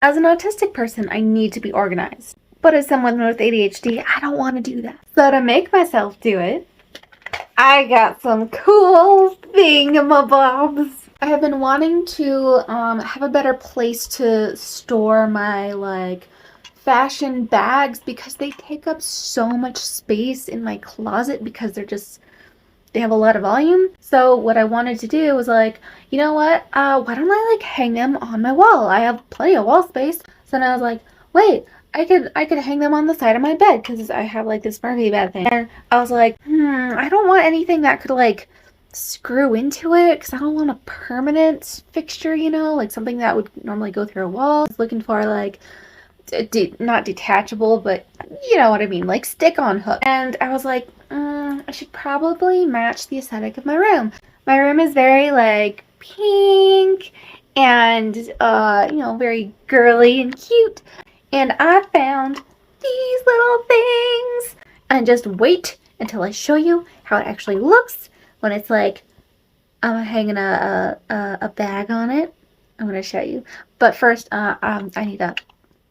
As an autistic person, I need to be organized. But as someone with ADHD, I don't want to do that. So to make myself do it, I got some cool thingamabobs. I have been wanting to have a better place to store my like fashion bags because they take up so much space in my closet because they have a lot of volume. So what I wanted to do was like, you know what? Why don't I like hang them on my wall? I have plenty of wall space. So then I was like, wait, I could hang them on the side of my bed because I have like this Murphy bed thing. And I was like, I don't want anything that could like screw into it because I don't want a permanent fixture, you know, like something that would normally go through a wall. I was looking for like not detachable, but you know what I mean, like stick-on hook. And I was like, I should probably match the aesthetic of my room. My room is very like pink and you know, very girly and cute. And I found these little things. And just wait until I show you how it actually looks when it's like I'm hanging a bag on it. I'm gonna show you. But first, I need to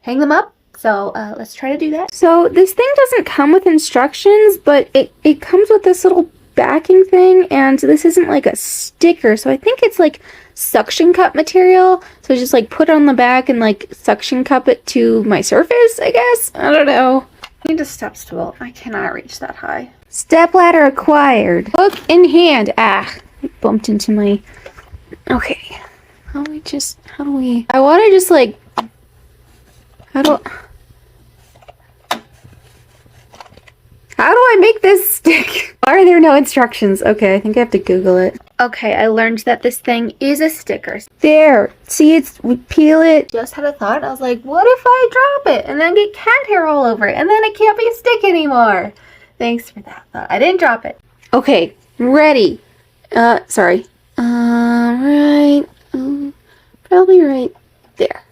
hang them up. So let's try to do that. So this thing doesn't come with instructions, but it comes with this little backing thing, and this isn't like a sticker, so I think it's like suction cup material. So just like put it on the back and like suction cup it to my surface, I guess. I don't know. I need a step stool. I cannot reach that high. Step ladder acquired. Hook in hand. Ah, I bumped into my... Okay. How do we... I want to just like... How do I make this stick? Why are there no instructions? Okay, I think I have to Google it. Okay, I learned that this thing is a sticker. There! See, we peel it. Just had a thought. I was like, what if I drop it and then get cat hair all over it and then it can't be a stick anymore? Thanks for that thought. I didn't drop it. Okay, ready. Sorry. Right. Probably right there.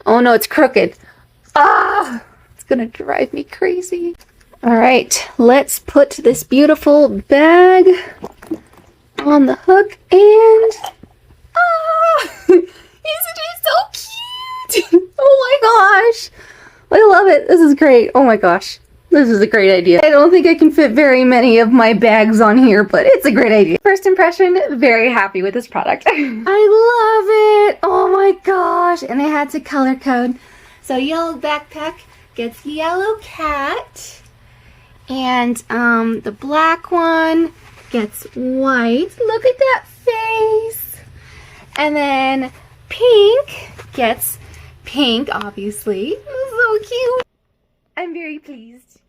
Oh no, it's crooked. Ah! It's gonna drive me crazy. Alright, let's put this beautiful bag on the hook and... Ah! Isn't it so cute? Oh my gosh! I love it. This is great. Oh my gosh. This is a great idea. I don't think I can fit very many of my bags on here, but it's a great idea. First impression, very happy with this product. I love it! Oh my gosh! And I had to color code. So yellow backpack gets yellow cat. And the black one gets white. Look at that face. And then pink gets pink, obviously. So cute. I'm very pleased.